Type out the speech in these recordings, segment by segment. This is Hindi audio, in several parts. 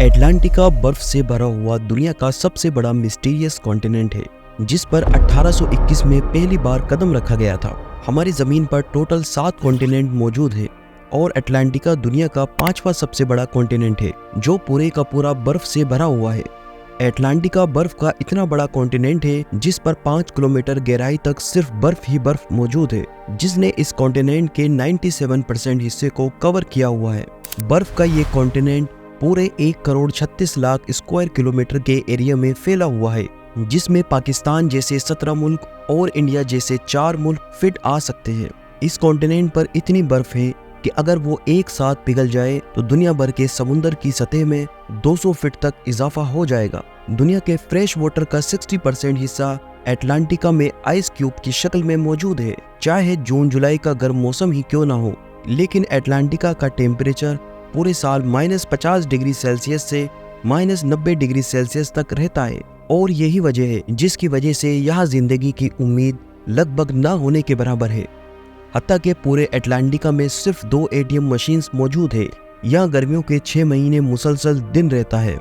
एटलांटिका बर्फ से भरा हुआ दुनिया का सबसे बड़ा मिस्टीरियस कॉन्टिनेंट है, जिस पर 1821 में पहली बार कदम रखा गया था। हमारी जमीन पर टोटल 7 कॉन्टिनेंट मौजूद है और एटलांटिका दुनिया का 5वां सबसे बड़ा कॉन्टिनेंट है, जो पूरे का पूरा बर्फ से भरा हुआ है। एटलांटिका बर्फ का इतना बड़ा कॉन्टिनेंट है जिस पर 5 किलोमीटर गहराई तक सिर्फ बर्फ ही बर्फ मौजूद है, जिसने इस कॉन्टिनेंट के 97% हिस्से को कवर किया हुआ है। बर्फ का ये कॉन्टिनेंट पूरे 1,36,00,000 स्क्वायर किलोमीटर के एरिया में फैला हुआ है, जिसमें पाकिस्तान जैसे 17 मुल्क और इंडिया जैसे 4 मुल्क फिट आ सकते हैं। इस कॉन्टिनेंट पर इतनी बर्फ है कि अगर वो एक साथ पिघल जाए तो दुनिया भर के समुद्र की सतह में 200 फीट तक इजाफा हो जाएगा। दुनिया के फ्रेश वाटर का 60% हिस्सा एटलांटिका में आइस क्यूब की शक्ल में मौजूद है। चाहे जून जुलाई का गर्म मौसम ही क्यों ना हो, लेकिन एटलांटिका का टेम्परेचर पूरे साल -50 डिग्री सेल्सियस से -90 डिग्री सेल्सियस तक रहता है, और यही वजह है जिसकी वजह से यहाँ जिंदगी की उम्मीद लगभग न होने के बराबर है। हत्ता के पूरे एटलांटिका में सिर्फ 2 एटीएम मशीन्स मौजूद है। यहाँ गर्मियों के 6 महीने मुसलसल दिन रहता है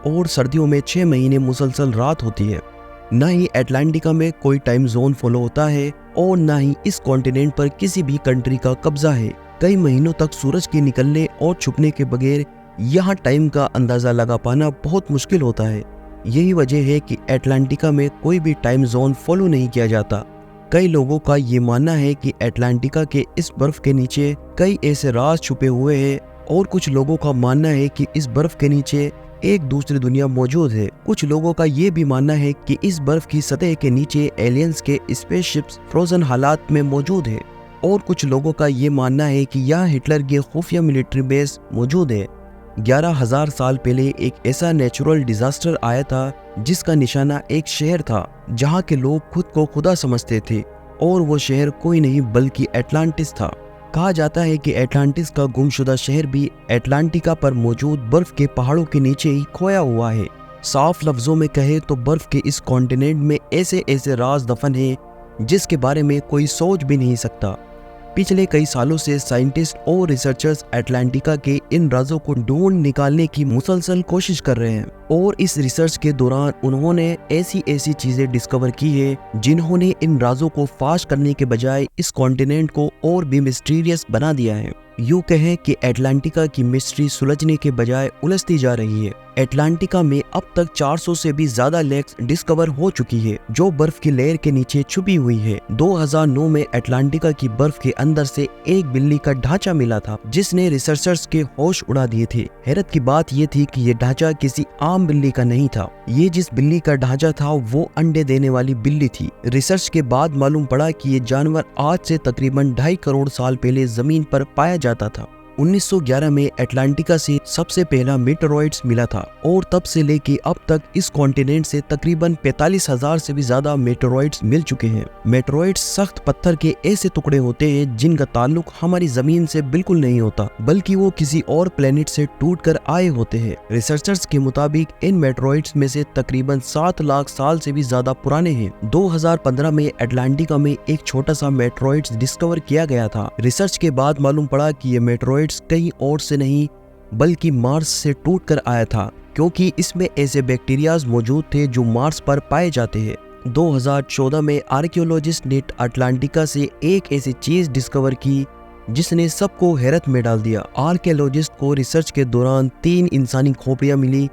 और सर्दियों में 6 महीने मुसलसल रात होती है। न ही एटलांटिका में कोई टाइम जोन फॉलो होता है और न ही इस कॉन्टिनेंट पर किसी भी कंट्री का कब्जा है। कई महीनों तक सूरज के निकलने और छुपने के बगैर यहाँ टाइम का अंदाजा लगा पाना बहुत मुश्किल होता है। यही वजह है कि एटलांटिका में कोई भी टाइम जोन फॉलो नहीं किया जाता। कई लोगों का ये मानना है कि एटलांटिका के इस बर्फ के नीचे कई ऐसे राज छुपे हुए हैं, और कुछ लोगों का मानना है कि इस बर्फ के नीचे एक दूसरी दुनिया मौजूद है। कुछ लोगों का ये भी मानना है कि इस बर्फ की सतह के नीचे एलियंस के स्पेसशिप्स फ्रोजन हालात में मौजूद है, और कुछ लोगों का ये मानना है कि यहाँ हिटलर के खुफिया मिलिट्री बेस मौजूद है। 11,000 साल पहले एक ऐसा नेचुरल डिजास्टर आया था जिसका निशाना एक शहर था जहाँ के लोग खुद को खुदा समझते थे, और वो शहर कोई नहीं बल्कि एटलांटिस था। कहा जाता है कि एटलांटिस का गुमशुदा शहर भी एटलांटिका पर मौजूद बर्फ के पहाड़ों के नीचे ही खोया हुआ है। साफ लफ्जों में कहे तो बर्फ के इस कॉन्टिनेंट में ऐसे ऐसे राज दफन हैं जिसके बारे में कोई सोच भी नहीं सकता। पिछले कई सालों से साइंटिस्ट और रिसर्चर्स एटलांटिका के इन राजों को ढूंढ निकालने की मुसलसल कोशिश कर रहे हैं, और इस रिसर्च के दौरान उन्होंने ऐसी ऐसी चीजें डिस्कवर की है जिन्होंने इन राजों को फाश करने के बजाय इस कॉन्टिनेंट को और भी मिस्टीरियस बना दिया है। यूं कहें कि एटलांटिका की मिस्ट्री सुलझने के बजाय उलझती जा रही है। एटलांटिका में अब तक 400 से भी ज्यादा लेक्स डिस्कवर हो चुकी है जो बर्फ की लेयर के नीचे छुपी हुई है। 2009 में एटलांटिका की बर्फ के अंदर से एक बिल्ली का ढांचा मिला था जिसने रिसर्चर्स के होश उड़ा दिए थे। हैरत की बात ये थी कि ये ढांचा किसी आम बिल्ली का नहीं था। ये जिस बिल्ली का ढांचा था वो अंडे देने वाली बिल्ली थी। रिसर्च के बाद मालूम पड़ा कि ये जानवर आज से तकरीबन 2.5 करोड़ साल पहले जमीन पर पाया जाता था। 1911 में एटलांटिका से सबसे पहला मेटेरॉइड्स मिला था, और तब से लेके अब तक इस कॉन्टिनेंट से तकरीबन 45,000 से भी ज्यादा मेटेरॉइड्स मिल चुके हैं। मेटेरॉइड्स सख्त पत्थर के ऐसे टुकड़े होते हैं जिनका ताल्लुक हमारी जमीन से बिल्कुल नहीं होता, बल्कि वो किसी और प्लेनेट से टूट कर आए होते हैं। रिसर्चर्स के मुताबिक इन मेटेरॉइड्स में से तकरीबन 7 लाख साल से भी ज्यादा पुराने हैं। 2015 में एटलांटिका में एक छोटा सा मेटेरॉइड्स डिस्कवर किया गया था। रिसर्च के बाद मालूम पड़ा कि ये मेटेरॉइड्स कहीं और से नहीं बल्कि मार्स से टूट कर आया था, क्योंकि इसमें ऐसे बैक्टीरियाज मौजूद थे जो मार्स पर पाए जाते हैं। 2014 में आर्कियोलॉजिस्ट ने अटलांटिका से एक ऐसी चीज डिस्कवर की जिसने सबको हैरत में डाल दिया। आर्कियोलॉजिस्ट को रिसर्च के दौरान 3 इंसानी खोपड़ियां मिली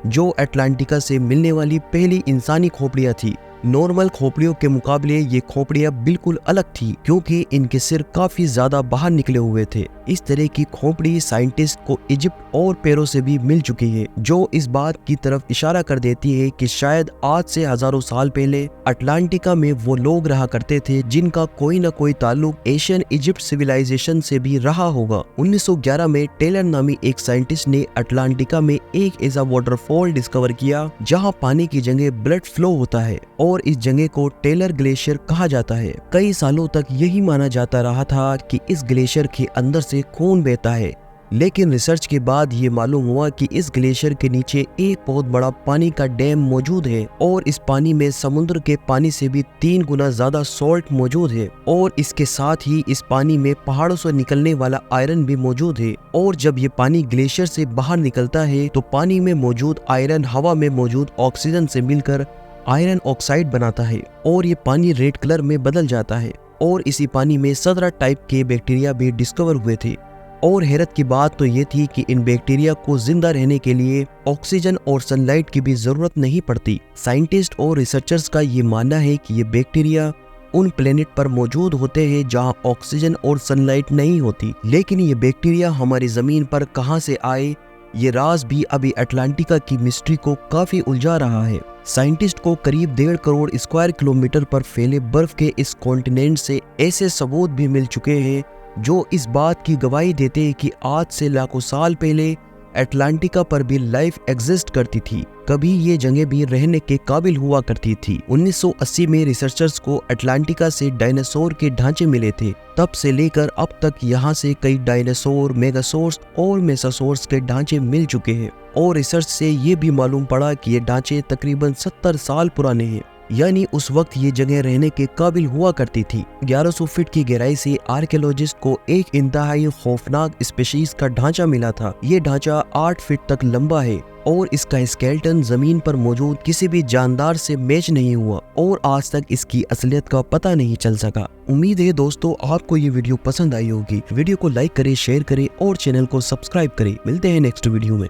जो अटलांटिका से मिलने वाली पहली इंसानी खोपड़ियां थी। नॉर्मल खोपड़ियों के मुकाबले ये खोपड़ियां बिल्कुल अलग थी, क्योंकि इनके सिर काफी ज्यादा बाहर निकले हुए थे। इस तरह की खोपड़ी साइंटिस्ट को इजिप्ट और पेरो से भी मिल चुकी है, जो इस बात की तरफ इशारा कर देती है कि शायद आज से हजारों साल पहले अटलांटिका में वो लोग रहा करते थे जिनका कोई न कोई ताल्लुक एशियन इजिप्ट सिविलाइजेशन से भी रहा होगा। 1911 में टेलर नामी एक साइंटिस्ट ने अटलांटिका में एक ऐसा वाटरफॉल डिस्कवर किया जहाँ पानी की जगह ब्लड फ्लो होता है, और इस जगह को टेलर ग्लेशियर कहा जाता है। कई सालों तक यही माना जाता रहा था कि इस ग्लेशियर के अंदर से खून बहता है, लेकिन रिसर्च के बाद ये मालूम हुआ कि इस ग्लेशियर के नीचे एक बहुत बड़ा पानी का डैम मौजूद है और इस पानी में समुद्र के पानी से भी 3 गुना ज्यादा सॉल्ट मौजूद है और इसके साथ ही इस पानी में पहाड़ों से निकलने वाला आयरन भी मौजूद है। और जब ये पानी ग्लेशियर से बाहर निकलता है तो पानी में मौजूद आयरन हवा में मौजूद ऑक्सीजन से मिलकर आयरन ऑक्साइड बनाता है और ये पानी रेड कलर में बदल जाता है। और इसी पानी में 17 टाइप के बैक्टीरिया भी डिस्कवर हुए थे। और हैरत की बात तो ये थी कि इन बैक्टीरिया को जिंदा रहने के लिए ऑक्सीजन और सनलाइट की भी जरूरत नहीं पड़ती। साइंटिस्ट और रिसर्चर्स का ये मानना है कि ये बैक्टीरिया उन प्लेनेट पर मौजूद होते हैं जहां ऑक्सीजन और सनलाइट नहीं होती। लेकिन ये बैक्टीरिया हमारी जमीन पर कहां से आए, ये राज भी अभी अटलांटिका की मिस्ट्री को काफी उलझा रहा है। साइंटिस्ट को करीब 1.5 करोड़ स्क्वायर किलोमीटर पर फैले बर्फ के इस कॉन्टिनेंट से ऐसे सबूत भी मिल चुके हैं जो इस बात की गवाही देते हैं कि आज से लाखों साल पहले अटलांटिका पर भी लाइफ एग्जिस्ट करती थी। कभी ये जगह भी रहने के काबिल हुआ करती थी। 1980 में रिसर्चर्स को अटलांटिका से डायनासोर के ढांचे मिले थे। तब से लेकर अब तक यहाँ से कई डायनासोर, मेगासोर्स और मेसासोर्स के ढांचे मिल चुके हैं। और रिसर्च से ये भी मालूम पड़ा कि ये ढांचे तकरीबन 70 साल पुराने हैं, यानी उस वक्त ये जगह रहने के काबिल हुआ करती थी। 1100 फीट की गहराई से आर्कियोलॉजिस्ट को एक इंतहाई खौफनाक स्पीशीज का ढांचा मिला था। ये ढांचा 8 फीट तक लंबा है और इसका स्केलेटन जमीन पर मौजूद किसी भी जानदार से मैच नहीं हुआ और आज तक इसकी असलियत का पता नहीं चल सका। उम्मीद है दोस्तों आपको ये वीडियो पसंद आई होगी। वीडियो को लाइक करें, शेयर करें और चैनल को सब्सक्राइब करें। मिलते हैं नेक्स्ट वीडियो में।